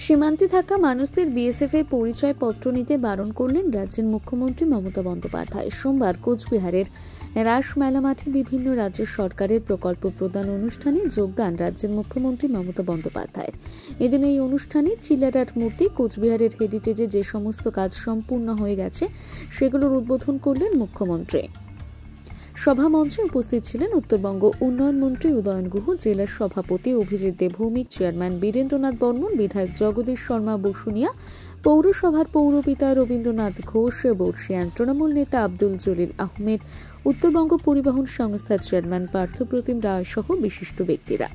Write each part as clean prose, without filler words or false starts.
সীমান্তে থাকা মানুষদের বিএসএফ এর পরিচয়পত্র নিতে বারণ করলেন রাজ্যের মুখ্যমন্ত্রী মমতা বন্দ্যোপাধ্যায়। সোমবার কোচবিহারের রাস মেলা মাঠে বিভিন্ন রাজ্য সরকারের প্রকল্প প্রদান অনুষ্ঠানে যোগদান রাজ্যের মুখ্যমন্ত্রী মমতা বন্দ্যোপাধ্যায়ের। এদিন এই অনুষ্ঠানে চিলারার মূর্তি কোচবিহারের হেরিটেজে যে সমস্ত কাজ সম্পূর্ণ হয়ে গেছে সেগুলোর উদ্বোধন করলেন মুখ্যমন্ত্রী। সভা মঞ্চে উপস্থিত ছিলেন উত্তরবঙ্গ উন্নয়ন মন্ত্রী উদয়ন গুহ, জেলার সভাপতি অভিজিৎ দেব ভৌমিক, চেয়ারম্যান বীরেন্দ্রনাথ বর্মন, বিধায়ক জগদীশ শর্মা বসুনিয়া, পৌরসভার পৌরপিতা রবীন্দ্রনাথ ঘোষ, বর্ষিয়ান তৃণমূল নেতা আব্দুল জলিল আহমেদ, উত্তরবঙ্গ পরিবহন সংস্থার চেয়ারম্যান পার্থপ্রতিম রায় সহ বিশিষ্ট ব্যক্তিরা।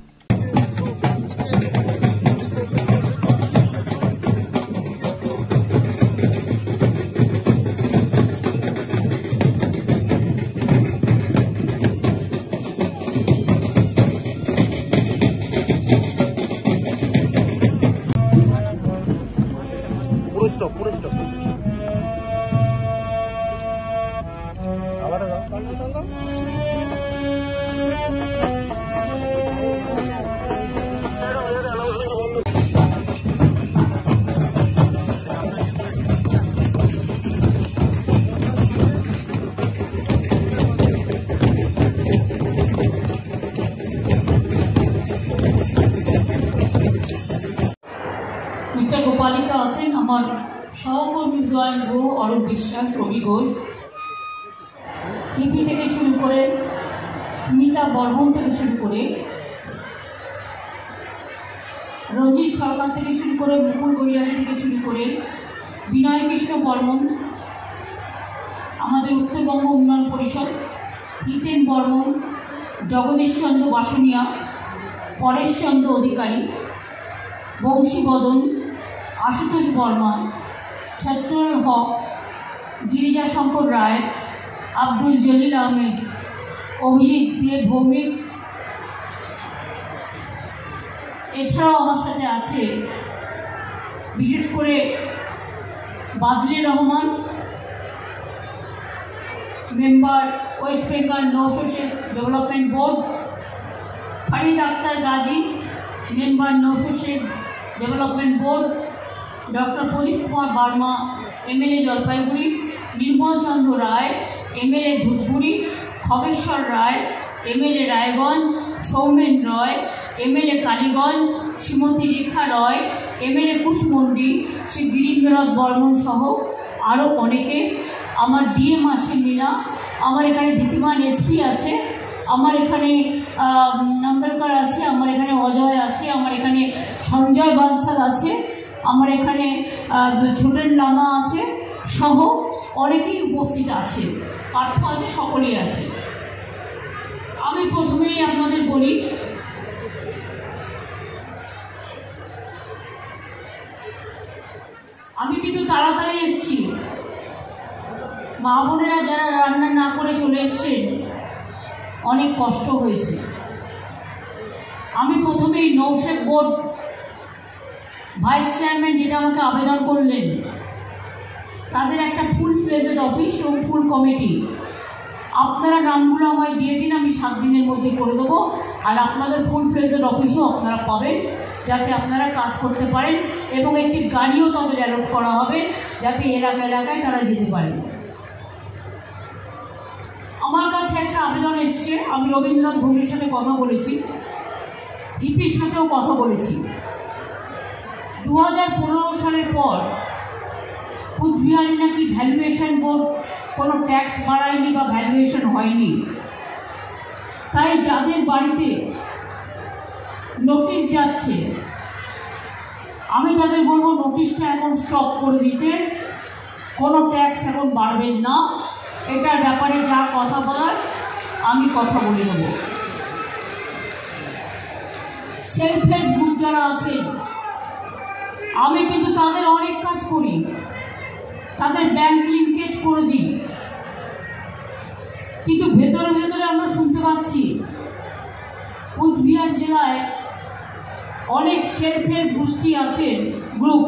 মিস্টার গোপালিকা আছেন, আমার সহকর্মী উদয়ন গুহ, অরূপ বিশ্বাস, রবি ঘোষ, হিপি থেকে শুরু করে স্মিতা বর্মন থেকে শুরু করে রঞ্জিত সরকার থেকে শুরু করে মুকুল বৈরাগী থেকে শুরু করে বিনয় কৃষ্ণ বর্মন, আমাদের উত্তরবঙ্গ উন্নয়ন পরিষদ, হিতেন বর্মন, জগদীশ চন্দ্র বাসুনিয়া, পরেশচন্দ্র অধিকারী, বংশী বদন, আশুতোষ বর্মা, ছত্রল হক, গিরিজা শঙ্কর রায়, আব্দুল জলিল আহমেদ, অভিজিৎ দেব ভৌমিক। এছাড়াও আমার সাথে আছে বিশেষ করে বাজলে রহমান, মেম্বার ওয়েস্ট বেঙ্গল নৌশোষের development board, Farid Akhtar Gazi, member নৌশোষের development board, doctor Pradip Kumar Barma, MLA Jalpaiguri, Nirmal Chandra Roy, MLA Dhupguri, Khageshwar Roy, MLA Raiganj, Soumen Roy, MLA Kaliganj, Shrimati Rekha Roy, MLA Kushmandi, Shri Girindranath Barman সহ আরও অনেকে। আমার ডিএম আছে মীনা, আমার এখানে ধীতিমান এসপি আছে, আমার এখানে নাম্বারকার আছে, আমার এখানে অজয় আছে, আমার এখানে সঞ্জয় বানসাল আছে, আমার এখানে ছোটেন লামা আছে সহ অনেকেই উপস্থিত আছে, পার্থ আছে, সকলেই আছে। আমি প্রথমেই আপনাদের বলি, আমি কিন্তু তাড়াতাড়ি এসেছি। মা বোনেরা যারা রান্না না করে চলে এসছেন, অনেক কষ্ট হয়েছে। আমি প্রথমেই নৌশেদ বোর্ড ভাইস চেয়ারম্যান যেটা আমাকে আবেদন করলেন, তাদের একটা ফুল ফ্লেজেড অফিস এবং ফুল কমিটি, আপনারা নামগুলো আমায় দিয়ে দিন, আমি 7 দিনের মধ্যে করে দেবো। আর আপনাদের ফুল ফ্লেজেড অফিসও আপনারা পাবেন, যাতে আপনারা কাজ করতে পারেন, এবং একটি গাড়িও তাদের অ্যালট করা হবে যাতে এলাকায় তারা যেতে পারেন। আমার কাছে একটা আবেদন এসছে, আমি রবীন্দ্রনাথ ঘোষের সাথে কথা বলেছি, হিপির সাথেও কথা বলেছি। 2015 সালের পর কুচবিহারে নাকি ভ্যালুয়েশন বোর্ড কোনো ট্যাক্স বাড়ায়নি বা ভ্যালুয়েশন হয়নি, তাই যাদের বাড়িতে নোটিশ যাচ্ছে আমি তাদের বলবো নোটিশটা এখন স্টপ করে দিতে, কোনো ট্যাক্স এখন বাড়বেন না। এটার ব্যাপারে যা কথা বলার আমি কথা বলে নেব। সেলফ হেল্প গ্রুপ যারা আছেন, আমি কিন্তু তাদের অনেক কাজ করি, তাদের ব্যাংক লিঙ্কেজ করে দিই, কিন্তু ভেতরে ভেতরে আমরা শুনতে পাচ্ছি কুচবিহার জেলায় অনেক সেলফ হেল্প গোষ্ঠী আছেন, গ্রুপ,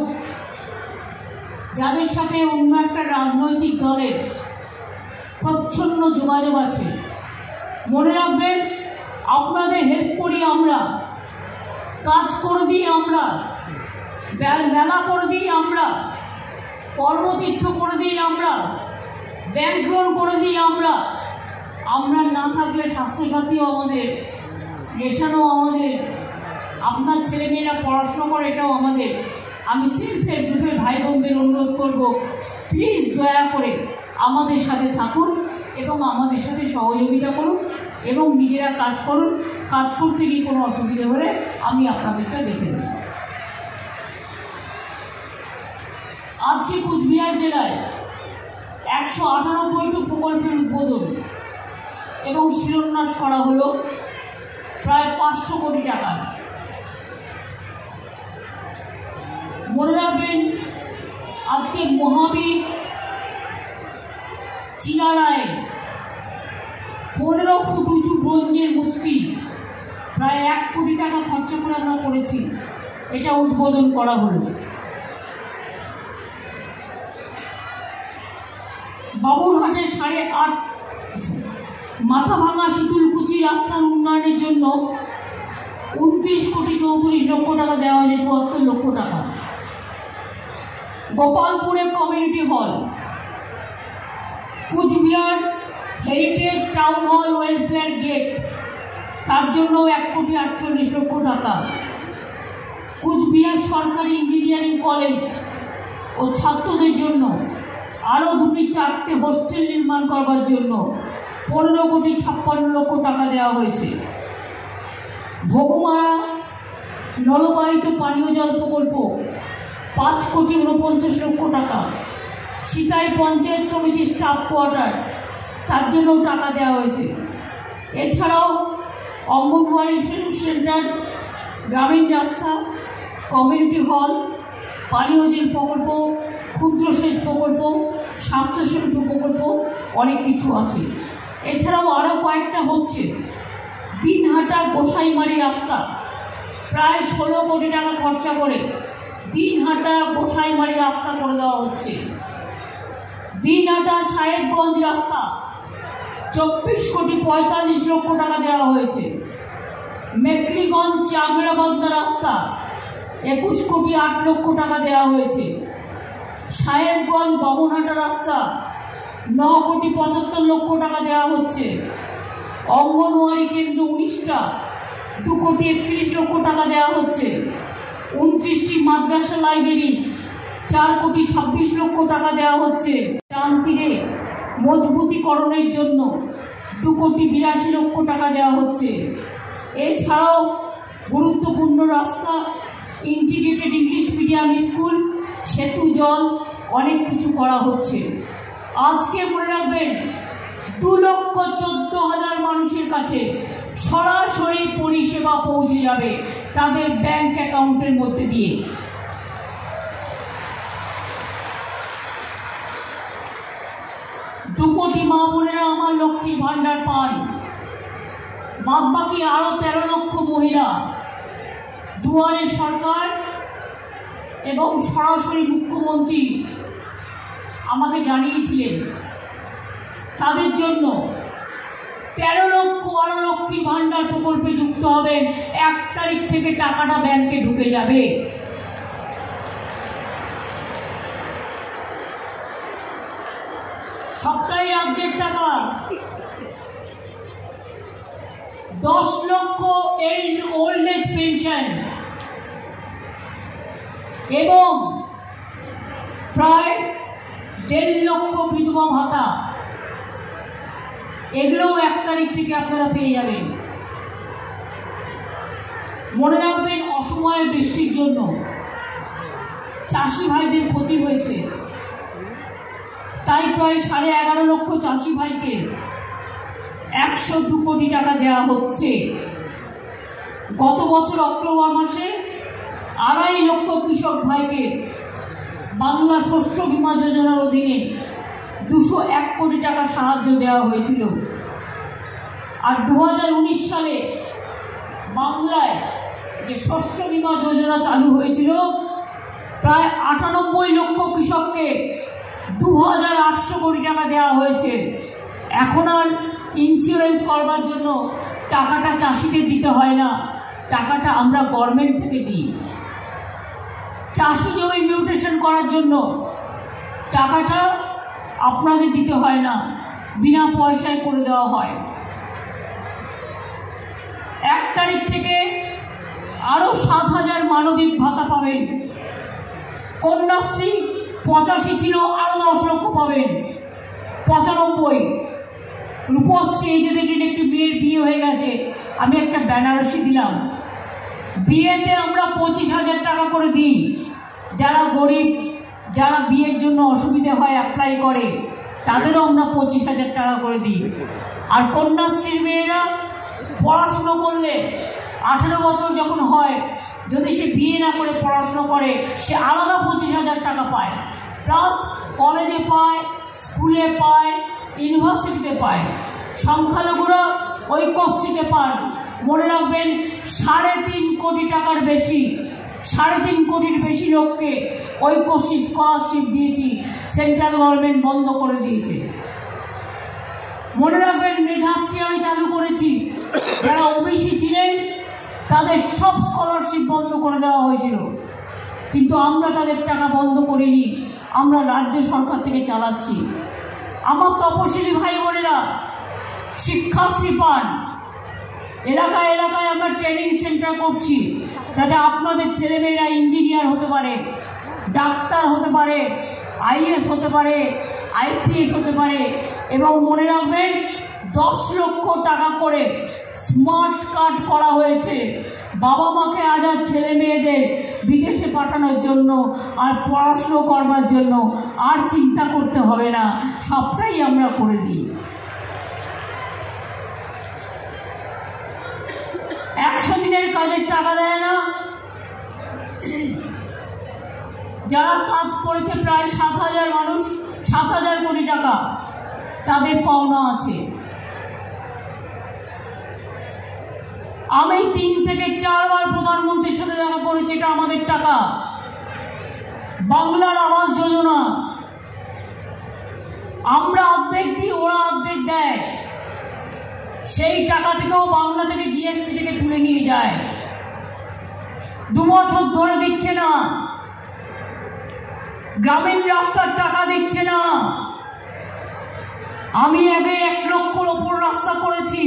যাদের সাথে অন্য একটা রাজনৈতিক দলের প্রচ্ছন্ন যোগাযোগ আছে। মনে রাখবেন, আপনাদের হেল্প করি আমরা, কাজ করে দিই আমরা, মেলা করে দিই আমরা, কর্মতীর্থ করে দিই আমরা, ব্যাংক লোন করে দিই আমরা। আমরা না থাকলে স্বাস্থ্যসাথীও আমাদের, রেশনও আমাদের, আপনার ছেলেমেয়েরা পড়াশোনা করে এটাও আমাদের। আমি সেলফ হেল্প গ্রুপের ভাই বোনদের অনুরোধ করব, প্লিজ দয়া করে আমাদের সাথে থাকুন এবং আমাদের সাথে সহযোগিতা করুন এবং নিজেরা কাজ করুন। কাজ করতে গিয়ে কোনো অসুবিধা হলে আমি আপনাদেরটা দেখে দেব। আজকে কুচবিহার জেলায় 198টি প্রকল্পের উদ্বোধন এবং শিলান্যাস করা হলো প্রায় 500 কোটি টাকার। মনে রাখবেন, আজকে মহাবীর চিনারায় 15 ফুট উঁচু ব্রোঞ্জের মূর্তি প্রায় 1 কোটি টাকা খরচা করে আমরা করেছি, এটা উদ্বোধন করা হলো। বাবুরহাটের 8.5 মাথা ভাঙা শীতলকুচি রাস্তার উন্নয়নের জন্য 29,34,00,000 টাকা দেওয়া হয়েছে, 74 লক্ষ টাকা। গোপালপুরে community hall, Cooch Behar heritage town hall welfare gate, তার জন্য 1,48,00,000 টাকা। কুচবিহার সরকারি ইঞ্জিনিয়ারিং কলেজ ও ছাত্রদের জন্য আরও 2-4টে হোস্টেল নির্মাণ করবার জন্য 15,56,00,000 টাকা দেওয়া হয়েছে। ভোগমারা নলবাহিত পানীয় জল প্রকল্প 5,49,00,000 টাকা। সিতাই পঞ্চায়েত সমিতির স্টাফ কোয়ার্টার, তার জন্যও টাকা দেওয়া হয়েছে। এছাড়াও অঙ্গনওয়াড়ি সেন্টার, গ্রামীণ রাস্তা, কমিউনিটি হল, পানীয় জল প্রকল্প, ক্ষুদ্র সেচ প্রকল্প, স্বাস্থ্যসেতু প্রকল্প, অনেক কিছু আছে। এছাড়াও আরও কয়েকটা হচ্ছে। দিনহাটা গোসাইমারি রাস্তা প্রায় 16 কোটি টাকা খরচা করে দিনহাটা গোসাইমারি রাস্তা করে দেওয়া হচ্ছে। দিনহাটা সাহেবগঞ্জ রাস্তা 24,45,00,000 টাকা দেওয়া হয়েছে। মেকলিগঞ্জ চাগড়াবান্ধা রাস্তা 21,08,00,000 টাকা দেওয়া হয়েছে। সাহেবগঞ্জ বামুনহাটা রাস্তা 9,75,00,000 টাকা দেওয়া হচ্ছে। অঙ্গনওয়াড়ি কেন্দ্র 19টা 2,31,00,000 টাকা দেওয়া হচ্ছে। 29টি মাদ্রাসা লাইব্রেরি 4,26,00,000 টাকা দেওয়া হচ্ছে। ডান তীরে মজবুতিকরণের জন্য 2,82,00,000 টাকা দেওয়া হচ্ছে। এছাড়াও গুরুত্বপূর্ণ রাস্তা, ইন্টিগ্রেটেড ইংলিশ মিডিয়াম স্কুল, সেতু, জল, অনেক কিছু করা হচ্ছে। আজকে মনে রাখবেন, 2,14,000 মানুষের কাছে সরাসরি পরিষেবা পৌঁছে যাবে তাদের ব্যাংক অ্যাকাউন্টের মধ্যে দিয়ে। 2 কোটি মা বোনেরা আমার লক্ষ্মীর ভাণ্ডার পান। বাদবাকি আরও 13 লক্ষ মহিলা দুয়ারে সরকার এবং সরাসরি মুখ্যমন্ত্রী আমাকে জানিয়েছিলেন তাদের জন্য 13 লক্ষ আরও লক্ষ্মীর ভাণ্ডার প্রকল্পে যুক্ত হবেন। 1 তারিখ থেকে টাকাটা ব্যাংকে ঢুকে যাবে। সবটাই রাজ্যের টাকা। 10 লক্ষ ওল্ড এজ পেনশন এবং প্রায় 1.5 লক্ষ বিধবা ভাতা, এগুলোও 1 তারিখ থেকে আপনারা পেয়ে যাবেন। মনে রাখবেন, অসময়ে বৃষ্টির জন্য চাষি ভাইদের ক্ষতি হয়েছে, তাই প্রায় 11.5 লক্ষ চাষি ভাইকে 102 কোটি টাকা দেওয়া হচ্ছে। গত বছর অক্টোবর মাসে 2.5 লক্ষ কৃষক ভাইকে বাংলা শস্য বীমা যোজনার অধীনে 201 কোটি টাকা সাহায্য দেওয়া হয়েছিল। আর 2019 সালে বাংলায় যে শস্য বীমা যোজনা চালু হয়েছিল, প্রায় 98 লক্ষ কৃষককে 2,800 কোটি টাকা দেওয়া হয়েছে। এখন আর ইন্স্যুরেন্স করবার জন্য টাকাটা চাষিদের দিতে হয় না, টাকাটা আমরা গভর্নমেন্ট থেকে দিই। চাষি জমি মিউটেশন করার জন্য টাকাটা আপনাদের দিতে হয় না, বিনা পয়সায় করে দেওয়া হয়। 1 তারিখ থেকে আরও 7,000 মানবিক ভাতা পাবেন। কন্যাশ্রী 85 ছিল, আরও 10 লক্ষ পাবেন, 95। রূপশ্রী, এই যে দেখলেন একটি মেয়ের বিয়ে হয়ে গেছে, আমি একটা বেনারসি দিলাম। বিয়েতে আমরা 25,000 টাকা করে দিই। যারা গরিব, যারা বিয়ের জন্য অসুবিধে হয় অ্যাপ্লাই করে, তাদেরও আমরা 25,000 টাকা করে দিই। আর কন্যাশ্রীর মেয়েরা পড়াশুনো করলে 18 বছর যখন হয়, যদি সে বিয়ে না করে পড়াশুনো করে, সে আলাদা 25,000 টাকা পায়, প্লাস কলেজে পায়, স্কুলে পায়, ইউনিভার্সিটিতে পায়। সংখ্যালঘুরা ঐক্যশ্রীতে পান। মনে রাখবেন, 3.5 কোটি টাকার বেশি, 3.5 কোটির বেশি লোককে ঐক্যশ্রী স্কলারশিপ দিয়েছি, সেন্ট্রাল গভর্নমেন্ট বন্ধ করে দিয়েছে। মনে রাখবেন, মেধাশ্রী আমি চালু করেছি। যারা ওবিসি ছিলেন তাদের সব স্কলারশিপ বন্ধ করে দেওয়া হয়েছিল, কিন্তু আমরা তাদের টাকা বন্ধ করিনি, আমরা রাজ্য সরকার থেকে চালাচ্ছি। আমার তপশিলি ভাই বোনেরা শিক্ষাশ্রী পান। এলাকায় এলাকায় আমরা ট্রেনিং সেন্টার করছি, যাতে আপনাদের ছেলেমেয়েরা ইঞ্জিনিয়ার হতে পারে, ডাক্তার হতে পারে, আইএস হতে পারে, আইপিএস হতে পারে। এবং মনে রাখবেন, 10 লক্ষ টাকা করে স্মার্ট কার্ড করা হয়েছে বাবা মাকে আজ ছেলে মেয়েদের বিদেশে পাঠানোর জন্য, আর পড়াশুনো করবার জন্য আর চিন্তা করতে হবে না, সবটাই আমরা করে দিই। 100 দিনের কাজের টাকা দেয় না। যারা কাজ করেছে প্রায় 7,000 মানুষ, 7,000 কোটি টাকা তাদের পাওনা আছে। আমি 3 থেকে 4 বার প্রধানমন্ত্রীর সাথে দেখা করেছি, এটা আমাদের টাকা। বাংলার আবাস যোজনা আমরা অর্ধেক দিই, ওরা অর্ধেক দেয়। সেই টাকা থেকেও বাংলা থেকে জিএসটি থেকে তুলে নিয়ে যায়। 2 বছর ধরে দিচ্ছে না। গ্রামীণ রাস্তার টাকা দিচ্ছে না। আমি আগে 1 লক্ষর ওপর রাস্তা করেছি।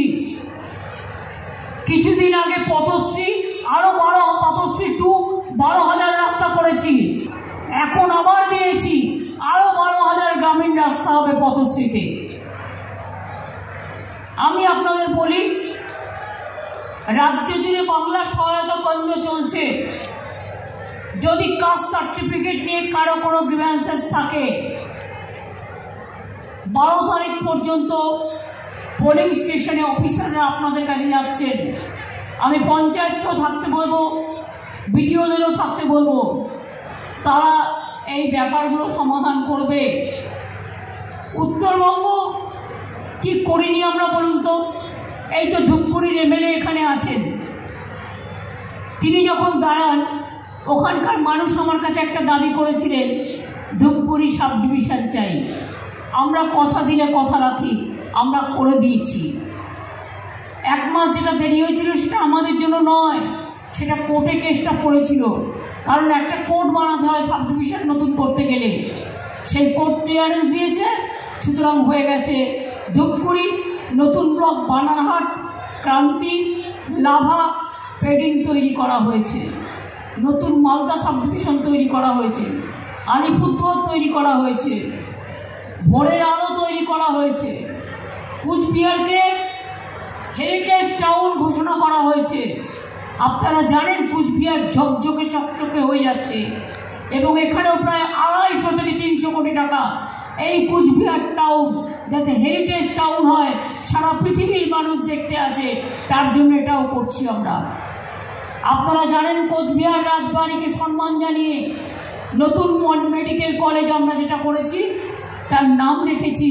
কিছুদিন আগে পথশ্রী আরো 12, পথশ্রী 2 12,000 রাস্তা করেছি। এখন আবার দিয়েছি, আরো 12,000 গ্রামীণ রাস্তা হবে পথশ্রীতে। আমি আপনাদের বলি, রাজ্য জুড়ে বাংলা সহায়তা কেন্দ্র চলছে। যদি কাস্ট সার্টিফিকেট নিয়ে কারো কোনো গ্রিভ্যান্সেস থাকে, 12 তারিখ পর্যন্ত পোলিং স্টেশনে অফিসাররা আপনাদের কাছে যাচ্ছেন। আমি পঞ্চায়েতকেও থাকতে বলবো, বিডিওদেরও থাকতে বলবো, তারা এই ব্যাপারগুলো সমাধান করবে। উত্তরবঙ্গ কি করিনি আমরা বলুন তো? এই তো ধূপগুড়ির এমএলএ এখানে আছেন, তিনি যখন দাঁড়ান, ওখানকার মানুষ আমার কাছে একটা দাবি করেছিলেন, ধূপগুড়ি সাব ডিভিশন চাই। আমরা কথা দিলে কথা রাখি, আমরা করে দিয়েছি। 1 মাস যেটা দেরি হয়েছিল সেটা আমাদের জন্য নয়, সেটা কোর্টে কেসটা পড়েছিল। কারণ একটা কোর্ট বানাতে হয় সাব ডিভিশন নতুন করতে গেলে, সেই কোর্ট ক্লিয়ারেন্স দিয়েছে, সুতরাং হয়ে গেছে। ধূপগুড়ি নতুন ব্লক বানারহাট, ক্রান্তি, লাভা, পেডিং তৈরি করা হয়েছে। নতুন মালদা সাব ডিভিশন তৈরি করা হয়েছে, আলিপুরদুয়ার তৈরি করা হয়েছে, ভোরের আলো তৈরি করা হয়েছে। কুচবিহারকে হেরিটেজ টাউন ঘোষণা করা হয়েছে। আপনারা জানেন কুচবিহার ঝকঝকে চকচকে হয়ে যাচ্ছে, এবং এখানেও প্রায় 250 থেকে 300 কোটি টাকা। এই কুচবিহার টাউন যাতে হেরিটেজ টাউন হয়, সারা পৃথিবীর মানুষ দেখতে আসে, তার জন্য এটাও করছি আমরা। আপনারা জানেন কোচবিহার রাজবাড়িকে সম্মান জানিয়ে নতুন মেডিকেল কলেজ আমরা যেটা করেছি, তার নাম রেখেছি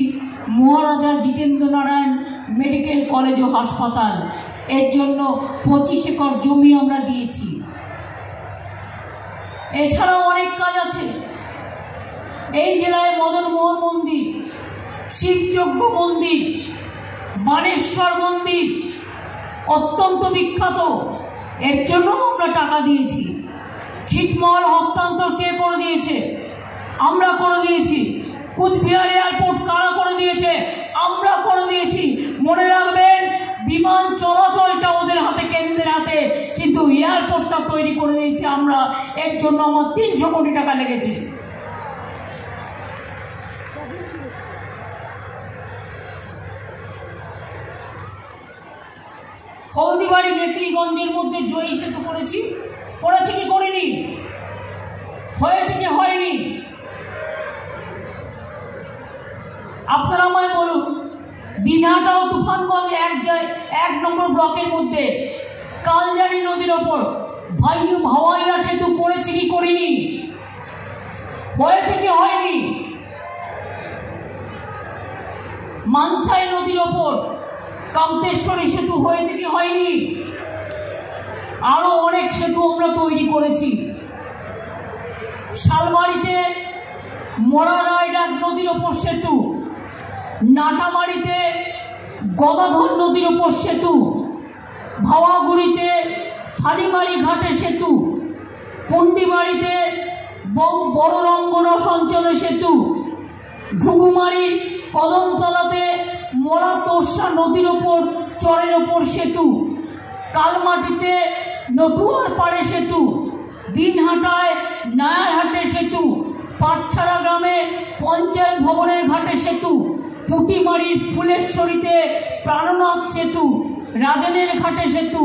মহারাজা জিতেন্দ্র নারায়ণ মেডিকেল কলেজ ও হাসপাতাল। এর জন্য 25 একর জমি আমরা দিয়েছি। এছাড়াও অনেক কাজ আছে। এই জেলায় মদনমোহন মন্দির, শিবযজ্ঞ মন্দির, মানেশ্বর মন্দির অত্যন্ত বিখ্যাত, এর জন্য আমরা টাকা দিয়েছি। ছিটমহল হস্তান্তর কে করে দিয়েছে? আমরা করে দিয়েছি। কুচবিহার এয়ারপোর্ট কারা করে দিয়েছে? আমরা করে দিয়েছি। মনে রাখবেন, বিমান চলাচলটা ওদের হাতে, কেন্দ্রের হাতে, কিন্তু এয়ারপোর্টটা তৈরি করে দিয়েছি আমরা। এর জন্য আমার 300 কোটি টাকা লেগেছে। হলদিবাড়ি মেকলিগঞ্জের মধ্যে জয়ী সেতু করেছি কি করিনি? হয়েছে কি হয়নি? আপনারা আমায় বলুন। দিনহাটা ও তুফানগঞ্জ 1 নম্বর ব্লকের মধ্যে কালজারি নদীর ওপর ভাওয়াইয়া সেতু করেছি কি করিনি? হয়েছে কি হয়নি? মানসাই নদীর ওপর কামতেশ্বরী সেতু হয়েছে কি হয়নি? আরো অনেক সেতু আমরা তৈরি করেছি। শালবাড়িতে মরারায়ডাক নদীর ওপর সেতু, নাটাবাড়িতে গদাধর নদীর ওপর সেতু, ভাওয়াগুড়িতে ফালিমারি ঘাটে সেতু, পন্ডিবাড়িতে বড় রঙ্গরস অঞ্চলে সেতু, ঘুঘুমারির কদমতলাতে মরা তোরসা নদীর ওপর চরের ওপর সেতু, কালমাটিতে নটুয়ার পাড়ে সেতু, দিনহাটায় নায়ারহাটে সেতু, পাটছাড়া গ্রামে পঞ্চায়েত ভবনের ঘাটে সেতু, পুটিমারির ফুলেশ্বরীতে প্রাণনাথ সেতু, রাজানের ঘাটে সেতু,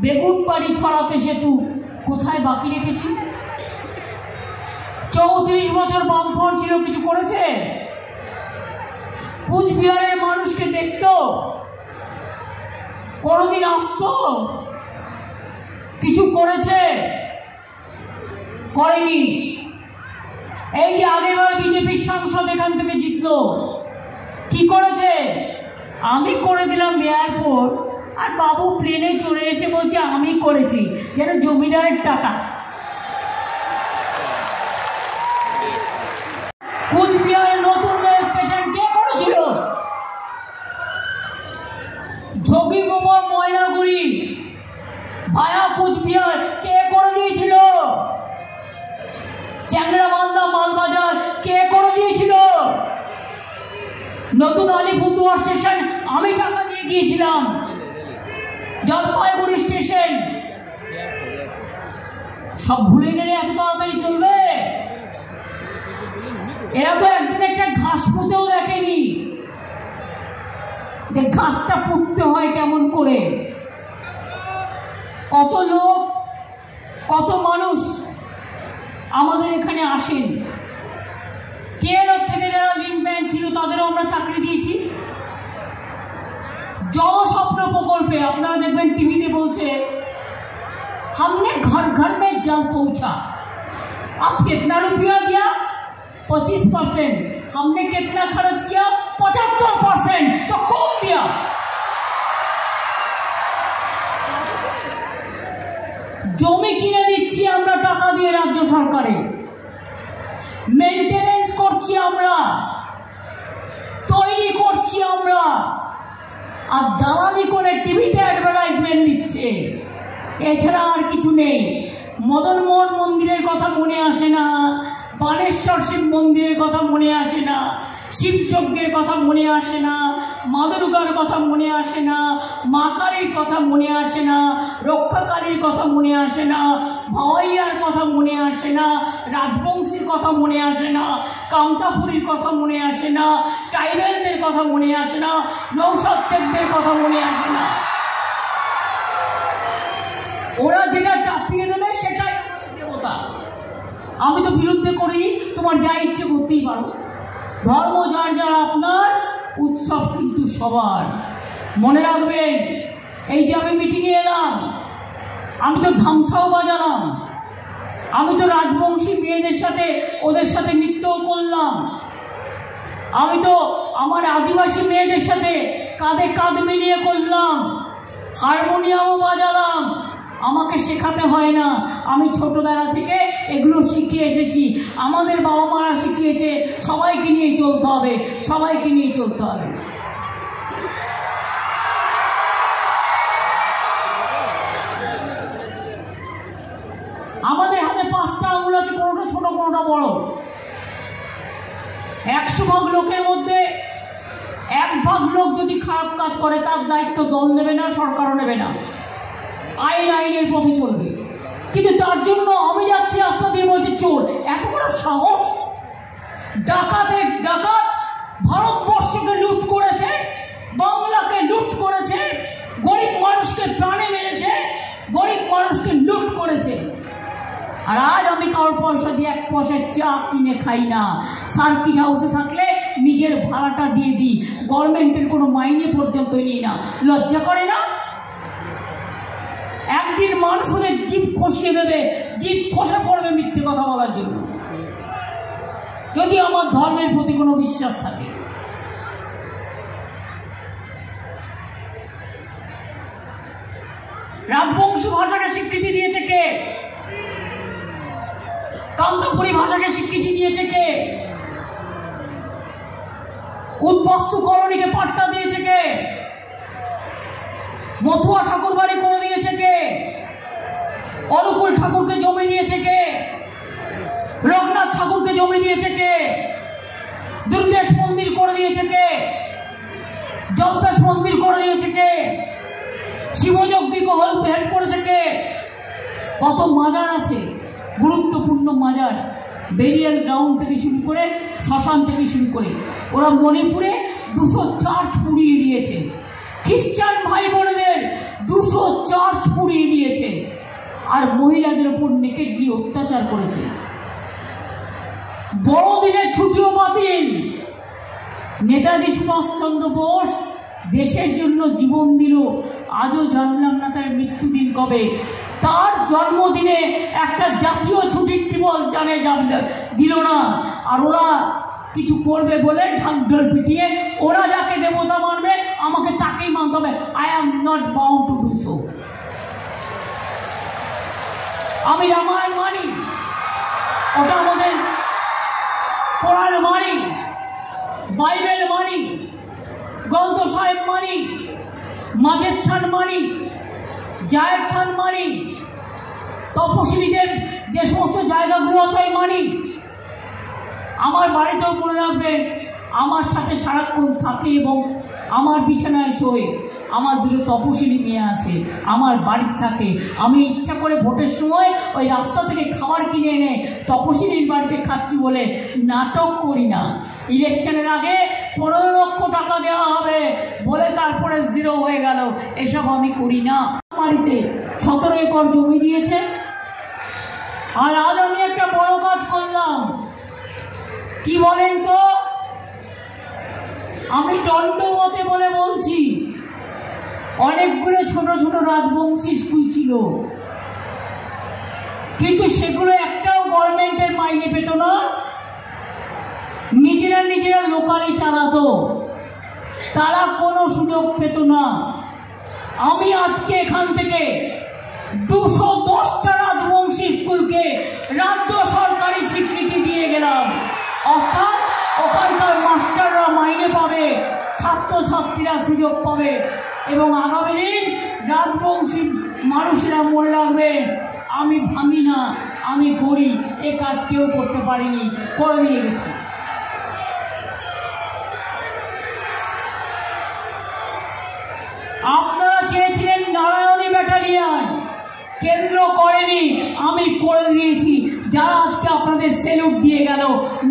বেগুনবাড়ি ছড়াতে সেতু। কোথায় বাকি রেখেছি? 34 বছর বামফ্রন্ট ছিল, কিছু করেছে? কুচবিহারের মানুষকে দেখতো? কোনদিন আসতো? কিছু করেছে? করেনি। এই যে আগেরবার বিজেপির সাংসদ এখান থেকে জিতলো, কি করেছে? আমি করে দিলাম এয়ারপোর্ট, আর বাবু প্লেনে চড়ে এসে বলছে আমি করেছি, যেন জমিদারের টাকা। কুচবিহারের নতুন রেল স্টেশন কে করেছিল? যোগীগোবর ময়নাগুড়ি ভায়া কুচবিহার কে করে দিয়েছিল? চ্যাংড়াবান্ধা মালবাজার কে করে দিয়েছিল? নতুন আলিপুরদুয়ার স্টেশন আমি টাকা দিয়ে গিয়েছিলাম। জলপাইগুড়ি স্টেশন সব ভুলে গেলে এত তাড়াতাড়ি চলবে? এরা তো একদিন একটা ঘাস পুঁতেও দেখেনি যে ঘাসটা পুঁততে হয় কেমন করে। কত লোক, কত মানুষ আমাদের এখানে আসেন। কেরল থেকে যারা লিঙ্কম্যান ছিল তাদেরও আমরা চাকরি দিয়েছি। জলস্বপ্ন প্রকল্পে আপনারা দেখবেন টিভিতে বলছে हमने घर घर में जल पहुंचा। अब कितना रुपया दिया? 25%। हमने कितना खर्च किया? 75%। तो कौन दिया? জমি কিনে দিচ্ছি আমরা টাকা দিয়ে রাজ্য সরকারে, মেইনটেনেন্স করছি আমরা, তৈরি করছি আমরা, আর দালালি করে টিভিতে অ্যাডভার্টাইজমেন্ট দিচ্ছে। এছাড়া আর কিছু নেই। মদনমোহন মন্দিরের কথা মনে আসে না, বানেশ্বর শিব মন্দিরের কথা মনে আসে না, শিবযজ্ঞের কথা মনে আসে না, মা দুর্গার কথা মনে আসে না, মা কালীর কথা মনে আসে না, রক্ষাকালীর কথা মনে আসে না, ভাওয়াইয়ার কথা মনে আসে না, রাজবংশীর কথা মনে আসে না, কামতাপুরীর কথা মনে আসে না, ট্রাইবেলদের কথা মনে আসে না, নৌসাদ শেখদের কথা মনে আসে না। ওরা যেটা চাপিয়ে দেবে সেটাই দেবতা। আমি তো বিরুদ্ধে করিনি, তোমার যা ইচ্ছে করতেই পারো। ধর্ম যার যার আপনার, উৎসব কিন্তু সবার। মনে রাখবেন, এই যে আমি মিটিংয়ে এলাম, আমি তো ধামসাও বাজালাম, আমি তো রাজবংশী মেয়েদের সাথে ওদের সাথে নৃত্যও করলাম, আমি তো আমার আদিবাসী মেয়েদের সাথে কাঁধে কাঁধ মিলিয়ে করলাম, হারমোনিয়ামও বাজালাম। আমাকে শেখাতে হয় না, আমি ছোটবেলা থেকে এগুলো শিখে এসেছি। আমাদের বাবা মারা শিখিয়েছে সবাইকে নিয়ে চলতে হবে, সবাইকে নিয়ে চলতে হবে। আমাদের হাতে 5 5টা আঙুল আছে, কোনোটা ছোট কোনোটা বড়। 100 ভাগ লোকের মধ্যে 1 ভাগ লোক যদি খারাপ কাজ করে তার দায়িত্ব দল নেবে না, সরকারও নেবে না, আইনের পথে চলবে। কিন্তু তার জন্য আমি যাচ্ছি রাস্তা দিয়ে, বলছি চোর। এত বড় সাহস! ডাকাতের ডাকাত ভারতবর্ষকে লুট করেছে, বাংলাকে লুট করেছে, গরিব মানুষকে প্রাণে মেরেছে, গরিব মানুষকে লুট করেছে। আর আজ আমি কারোর পয়সা দিয়ে 1 পয়সার চা কিনে খাই না। সার্কিট হাউসে থাকলে নিজের ভাড়াটা দিয়ে দিই, গভর্নমেন্টের কোনো মাইনে পর্যন্ত নিই না। লজ্জা করে না? একদিন মানুষ ওদের জিভ খসিয়ে দেবে, জিভ খসে পড়বে মিথ্যে কথা বলার জন্য, যদি আমার ধর্মের প্রতি কোনো বিশ্বাস থাকে। রাজবংশী ভাষাকে স্বীকৃতি দিয়েছে কে? কামতাপুরী ভাষাকে স্বীকৃতি দিয়েছে কে? উদ্বাস্তু কলোনিকে পাট্টা দিয়েছে কে? মথুয়া ঠাকুর বাড়ি করে দিয়েছে কে? অনুকূল ঠাকুরকে জমি দিয়েছে কে? রঘুনাথ ঠাকুরকে জমি দিয়েছে কে? দুর্গেশ মন্দির করে দিয়েছে কে? জল্পেশ মন্দির করে দিয়েছে কে? শিবযজ্ঞিকে হেল্প করেছে কে? কত মাজার আছে, গুরুত্বপূর্ণ মাজার, বেরিয়াল গ্রাউন্ড থেকে শুরু করে শ্মশান থেকে শুরু করে। ওরা মণিপুরে 200 চার্চ পুড়িয়ে দিয়েছে, খ্রিস্টান ভাই বোনেদের 200 চার্চ পুড়িয়ে দিয়েছে, আর মহিলাদের উপর নেকেডলি অত্যাচার করেছে। বড়দিনের ছুটিও বাতিল। নেতাজি সুভাষচন্দ্র বোস দেশের জন্য জীবন দিল, আজও জানলাম না তার মৃত্যুদিন কবে। তার জন্মদিনে একটা জাতীয় ছুটির দিবস দিল না, আর ওরা কিছু করবে বলে ঢাকঢোল পিটিয়ে ওরা যাকে দেবতা মানবে আমাকে তাকেই মানতে হবে। I am not bound to do so. আমি রামায়ণ মানি, ওটা আমাদের কোরআন মানি, বাইবেল মানি, গ্রন্থ সাহেব মানি, মাঝের থান মানি, জায়ের থান মানি, তপশিলীদের যে সমস্ত জায়গাগুলো আছে মানি। আমার বাড়িতেও মনে রাখবেন, আমার সাথে সারাক্ষণ থাকে এবং আমার বিছানায় শোয় আমার 2 তপশিলি মেয়ে আছে, আমার বাড়িতে থাকে। আমি ইচ্ছা করে ভোটের সময় ওই রাস্তা থেকে খাবার কিনে এনে তপশিলির বাড়িতে খাচ্ছি বলে নাটক করি না। ইলেকশনের আগে 15 লক্ষ টাকা দেওয়া হবে বলে তারপরে 0 হয়ে গেল, এসব আমি করি না। বাড়িতে 17 একর জমি দিয়েছে, আর আজ আমি একটা বড় কাজ করলাম। কি বলেন তো? আমি দণ্ডবতে বলে বলছি, অনেকগুলো ছোট ছোট রাজবংশী স্কুল ছিল, কিন্তু সেগুলো একটাও গভর্নমেন্টের মাইনে পেত না, নিজেরা লোকালি চালাতো, তারা কোনো সুযোগ পেত না। আমি আজকে এখান থেকে 210টা রাজবংশী স্কুলকে রাজ্য সরকারি স্বীকৃতি দিয়ে গেলাম। অর্থাৎ ওখানকার মাস্টাররা মাইনে পাবে, ছাত্রছাত্রীরা সুযোগ পাবে, এবং আগামী দিন রাজবংশী মানুষেরা মনে রাখবে আমি ভাঙি না, আমি করি। এ কাজ কেউ করতে পারেনি, করে দিয়ে গেছি। আপনারা চেয়েছিলেন নারায়ণী ব্যাটালিয়ন, কেন্দ্র করেনি, আমি করে দিয়েছি। যারা আজকে আপনাদের সেলুট দিয়ে গেল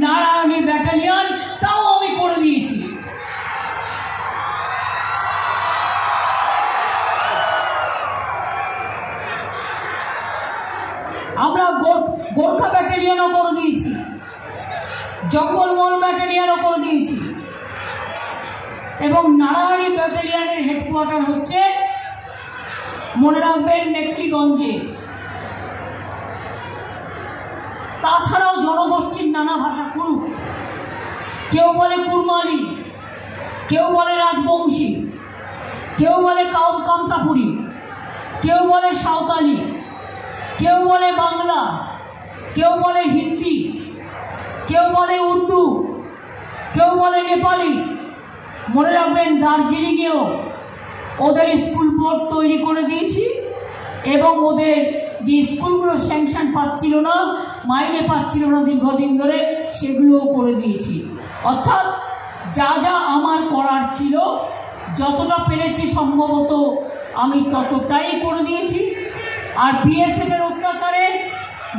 নারায়ণী ব্যাটালিয়ন, তাও আমি করে দিয়েছি। আমরা গোর্খা ব্যাটালিয়নও করে দিয়েছি, জঙ্গলমহল ব্যাটালিয়নও করে দিয়েছি, এবং নারায়ণী ব্যাটালিয়নের হেডকোয়ার্টার হচ্ছে মনে রাখবেন মেখলিগঞ্জে। তাছাড়াও জনগোষ্ঠীর নানা ভাষা করুক, কেউ বলে কুরমালি, কেউ বলে রাজবংশী, কেউ বলে কামতাপুরী, কেউ বলে সাঁওতালি, কেউ বলে বাংলা, কেউ বলে হিন্দি, কেউ বলে উর্দু, কেউ বলে নেপালি। মনে রাখবেন দার্জিলিংয়েও ওদের স্কুল বোর্ড তৈরি করে দিয়েছি এবং ওদের যে স্কুলগুলো স্যাংশন পাচ্ছিল না, মাইনে পাচ্ছিল না দীর্ঘদিন ধরে, সেগুলোও করে দিয়েছি। অর্থাৎ যা যা আমার করার ছিল, যতটা পেরেছি সম্ভবত আমি ততটাই করে দিয়েছি। আর বিএসএফের অত্যাচারে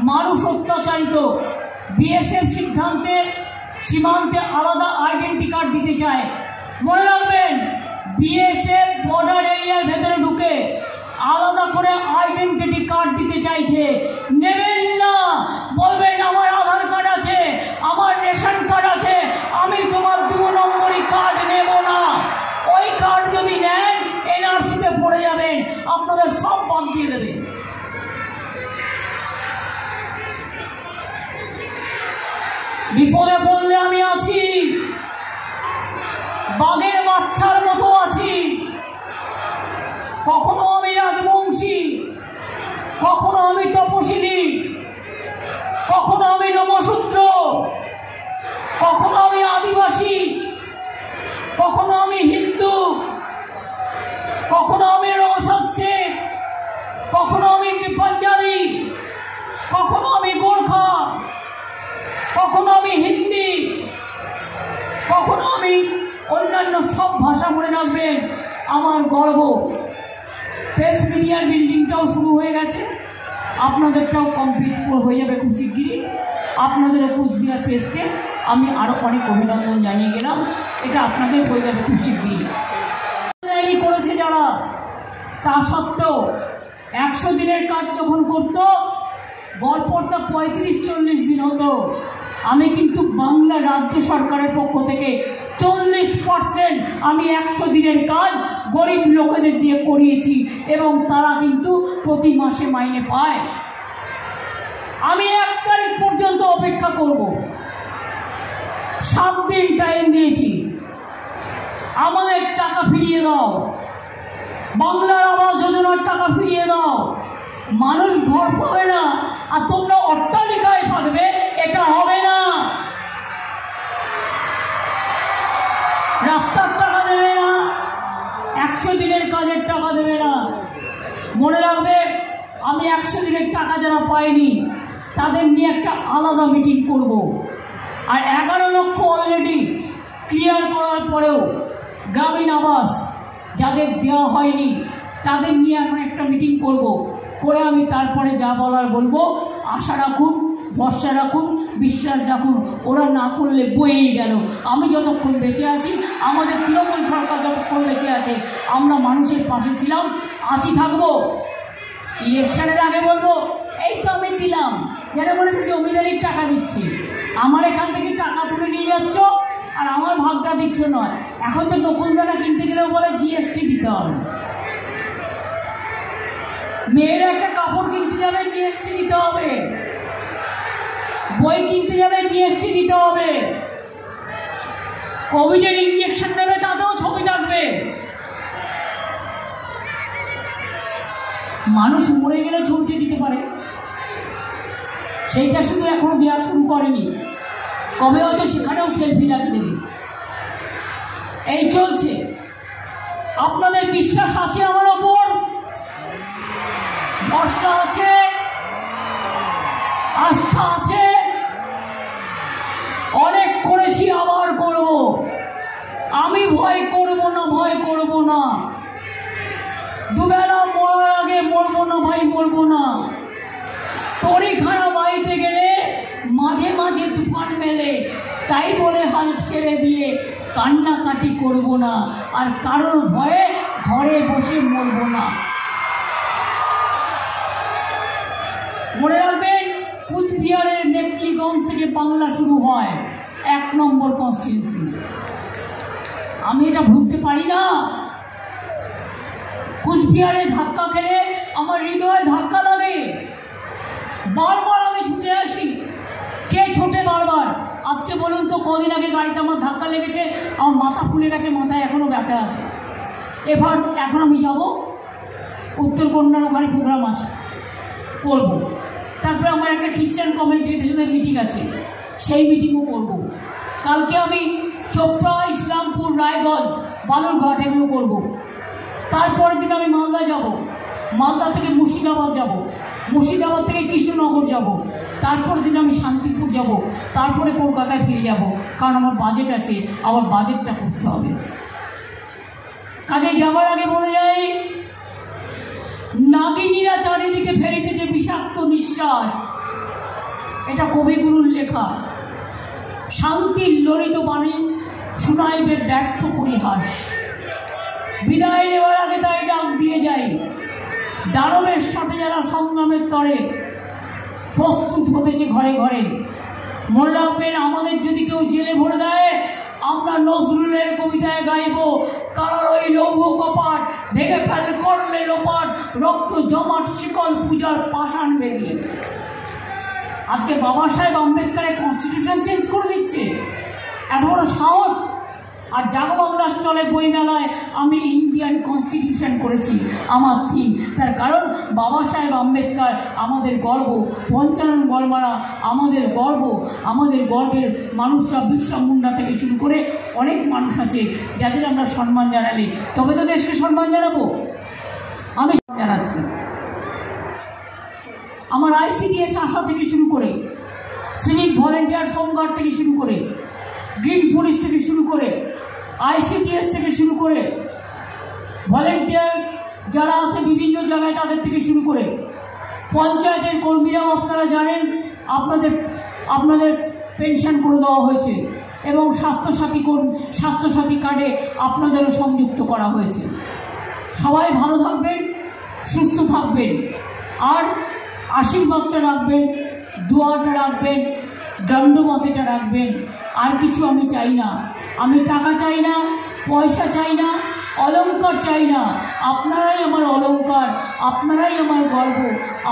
মানুষ অত্যাচারিত, বিএসএফ সিদ্ধান্তে সীমান্তে আলাদা আইডেন্টি কার্ড দিতে চায়। মনে রাখবেন, বিএসএফ বর্ডার এরিয়ার ভেতরে ঢুকে আলাদা করে আইডেন্টি কার্ড দিতে চাইছে। নেবেন না, বলবেন আমার আধার কার্ড আছে, আমার রেশন কার্ড আছে, আমি তোমার 2 নম্বরই কার্ড নেব না। ওই কার্ড যদি নেন এনআরসিতে পড়ে যাবেন, আপনাদের সব বাদ দিয়ে দেবে। বিপদে পড়লে আমি আছি, বাঘের বাচ্চার মতো আছি। কখনো আমি রাজবংশী, কখনো আমি তপশিলি, কখনো আমি নমশূদ্র, কখনো আমি আদিবাসী, কখনো আমি হিন্দু, কখনো আমি রওশন শেখ, কখনো আমি পাঞ্জাবি, কখনো আমি গোর্খা, কখনো আমি হিন্দি, কখনো আমি অন্যান্য সব ভাষা। মনে রাখবেন, আমার গর্ব। প্রেস মিডিয়ার বিল্ডিংটাও শুরু হয়ে গেছে, আপনাদেরটাও কমপ্লিট হয়ে যাবে খুব শিগগিরই। আপনাদের কুচবিহার প্রেসকে আমি আরও অনেক অভিনন্দন জানিয়ে গেলাম, এটা আপনাদের হয়ে যাবে খুব শিগগিরই। করেছে যারা, তা সত্ত্বেও 100 দিনের কাজ যখন করতো, গড়পড়তা 35-40 দিন হতো। আমি কিন্তু বাংলা রাজ্য সরকারের পক্ষ থেকে 40% আমি 100 দিনের কাজ গরিব লোকেদের দিয়ে করিয়েছি, এবং তারা কিন্তু প্রতি মাসে মাইনে পায়। আমি 1 তারিখ পর্যন্ত অপেক্ষা করব, 7 দিন টাইম দিয়েছি। আমাদের টাকা ফিরিয়ে দাও, বাংলার আবাস যোজনার টাকা ফিরিয়ে দাও। মানুষ ঘর পাবে না আর তোমরা অট্টালিকায় থাকবে, এটা হবে না। রাস্তার টাকা দেবে না, 100 দিনের কাজের টাকা দেবে না। মনে রাখবে, আমি 100 দিনের টাকা যারা পাইনি তাদের নিয়ে একটা আলাদা মিটিং করব। আর 11 লক্ষ অলরেডি ক্লিয়ার করার পরেও গ্রামীণ আবাস যাদের দেওয়া হয়নি তাদের নিয়ে এখন একটা মিটিং করব, করে আমি তারপরে যা বলার বলবো। আশা রাখুন, ভরসা রাখুন, বিশ্বাস রাখুন, ওরা না করলে বয়েই গেল। আমি যতক্ষণ বেঁচে আছি, আমাদের তৃণমূল সরকার যতক্ষণ বেঁচে আছে, আমরা মানুষের পাশে ছিলাম, আছি, থাকবো। ইলেকশনের আগে বলবো, এই তো আমি দিলাম, যারা বলেছে জমিদারির টাকা দিচ্ছি, আমার এখান থেকে টাকা তুলে নিয়ে যাচ্ছ আর আমার ভাগটা দিচ্ছ নয়। এখন তো নকুলদানা কিনতে গেলেও বলে জিএসটি দিতে হবে, মেয়েরা একটা কাপড় কিনতে যাবে জিএসটি দিতে হবে, বই কিনতে যাবে জিএসটি দিতে হবে, কোভিডের ইঞ্জেকশন নেবে তাতেও ছবি থাকবে। মানুষ মরে গেলে ছবিটা দিতে পারে, সেইটা শুধু এখনো দেওয়া শুরু করেনি, কবে হয়তো সেখানেও সেলফি লাগিয়ে দেবে। এই চলছে। আপনাদের বিশ্বাস আছে আমার ওপর, ভরসা আছে, আস্থা আছে। অনেক করেছি, আবার করব। আমি ভয় করব না, ভয় করব না। দুবেলা মরার আগে মরবো না ভাই, মরবো না। তড়িখানা বাইতে গেলে মাঝে মাঝে তুফান মেলে, তাই বলে হাল ছেড়ে দিয়ে কান্নাকাটি করব না, আর কারোর ভয়ে ঘরে বসে মরবো না। মনে রাখবেন, কুচবিহারের নেকলিগঞ্জ থেকে বাংলা শুরু হয়, 1 নম্বর কনস্টিটিউন্সি। আমি এটা ভুলতে পারি না। কুচবিহারে ধাক্কা খেলে আমার হৃদয়ে ধাক্কা লাগে, বারবার আমি ছুটে আসি। কে ছোটে বারবার? আজকে বলুন তো, কদিন আগে গাড়িতে আমার ধাক্কা লেগেছে, আমার মাথা ফুলে গেছে, মাথায় এখনও ব্যথা আছে। এবার এখন আমি যাব উত্তরকন্যার ওখানে প্রোগ্রাম আছে, করব। তারপরে আমার একটা খ্রিস্টান কমিউনিটির সাথে মিটিং আছে, সেই মিটিংও করব। কালকে আমি চোপড়া, ইসলামপুর, রায়গঞ্জ, বালুরঘাট এগুলো করব। তারপরের দিন আমি মালদা যাব, মালদা থেকে মুর্শিদাবাদ যাব, মুর্শিদাবাদ থেকে কৃষ্ণনগর যাব, তারপর দিন আমি শান্তিপুর যাব, তারপরে কলকাতায় ফিরে যাব, কারণ আমার বাজেট আছে, আমার বাজেটটা করতে হবে। কাজেই যাবার আগে বলে যাই, নাগিনীরা চারিদিকে ফেলিতেছে বিষাক্ত নিঃশ্বাস, এটা কবিগুরুর লেখা। শান্তির ললিত বাণী শুনাইবে ব্যর্থ পরিহাস। বিদায় নেওয়ার আগে তাই ডাক দিয়ে যাই, দানবের সাথে যারা সংগ্রামের তরে প্রস্তুত হতেছে ঘরে ঘরে। মনে রাখবেন, আমাদের যদি কেউ জেলে ভরে দেয়, আমরা নজরুলের কবিতায় গাইব, কারার ওই লৌহ কপাট ভেঙে ফেলে করলে লোপাট, রক্ত জমাট শিকল পূজার পাষাণ বেগী। আজকে বাবা সাহেব আম্বেদকরের কনস্টিটিউশন চেঞ্জ করে দিচ্ছে, এত বড় সাহস। আর জাগো বাংলার চলে বইমেলায় আমি ইন্ডিয়ান কনস্টিটিউশন করেছি আমার থিম। তার কারণ বাবা সাহেব আম্বেদকর আমাদের গর্ব, পঞ্চানন বর্মারা আমাদের গর্ব, আমাদের গর্বের মানুষরা, বিরসা মুন্ডা থেকে শুরু করে অনেক মানুষ আছে যাদের আমরা সম্মান জানালে তবে তো দেশকে সম্মান জানাবো। আমি জানাচ্ছি, আমার ICDS আশা থেকে শুরু করে, সিভিক ভলেন্টিয়ার হোমগার্ড থেকে শুরু করে, গ্রিন পুলিশ থেকে শুরু করে, ICDS থেকে শুরু করে, ভলেন্টিয়ার যারা আছে বিভিন্ন জায়গায় তাদের থেকে শুরু করে, পঞ্চায়েতের কর্মীরাও আপনারা জানেন আপনাদের পেনশন করে দেওয়া হয়েছে এবং স্বাস্থ্যসাথী কার্ডে আপনাদেরও সংযুক্ত করা হয়েছে। সবাই ভালো থাকবেন, সুস্থ থাকবেন, আর আশীর্বাদটা রাখবেন, দোয়াটা রাখবেন, দণ্ডমতেটা রাখবেন। আর কিছু আমি চাই না। আমি টাকা চাই না, পয়সা চাই না, অলংকার চাই না। আপনারাই আমার অলংকার, আপনারাই আমার গর্ব,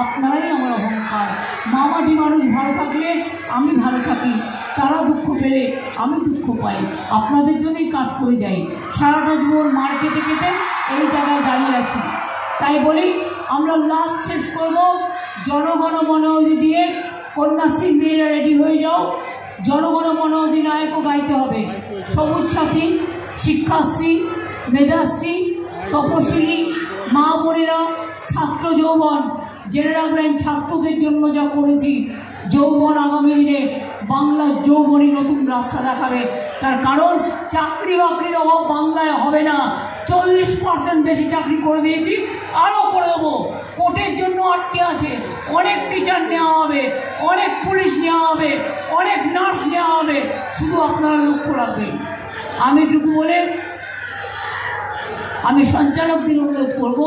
আপনারাই আমার অহংকার। মামাটি মানুষ ভালো থাকলে আমি ভালো থাকি, তারা দুঃখ পেলে আমি দুঃখ পাই। আপনাদের জন্যই কাজ করে যাই। সারাটা জীবন মার খেতে খেতে এই জায়গায় দাঁড়িয়ে আছি। তাই বলি, আমরা লাস্ট শেষ করব জনগণ মন দিয়ে। কন্যাশ্রী মেয়েরা রেডি হয়ে যাও, জনগণ মন অধিনায়কও গাইতে হবে। সবুজ সাথী, শিক্ষাশ্রী, মেধাশ্রী, তপশিলী, মা বোনেরা, ছাত্র যৌবন, জেনে রাখবেন ছাত্রদের জন্য যা করেছি, যৌবন আগামী দিনে বাংলার যৌবনই নতুন রাস্তা দেখাবে। তার কারণ চাকরি বাকরির অভাব বাংলায় হবে না। 40% বেশি চাকরি করে দিয়েছি, আরও করে দেবো। কোর্টের জন্য আটকে আছে, অনেক টিচার নেওয়া হবে, অনেক পুলিশ নেওয়া হবে, অনেক নার্স নেওয়া হবে। শুধু আপনারা লক্ষ্য রাখবেন। আমি এটুকু বলে আমি সঞ্চালকদের অনুরোধ করব,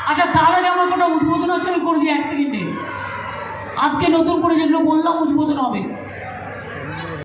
আচ্ছা তার আগে আমার কোনো উদ্বোধন আছে, আমি করে দিই 1 সেকেন্ডে। আজকে নতুন করে যেগুলো বললাম উদ্বোধন হবে।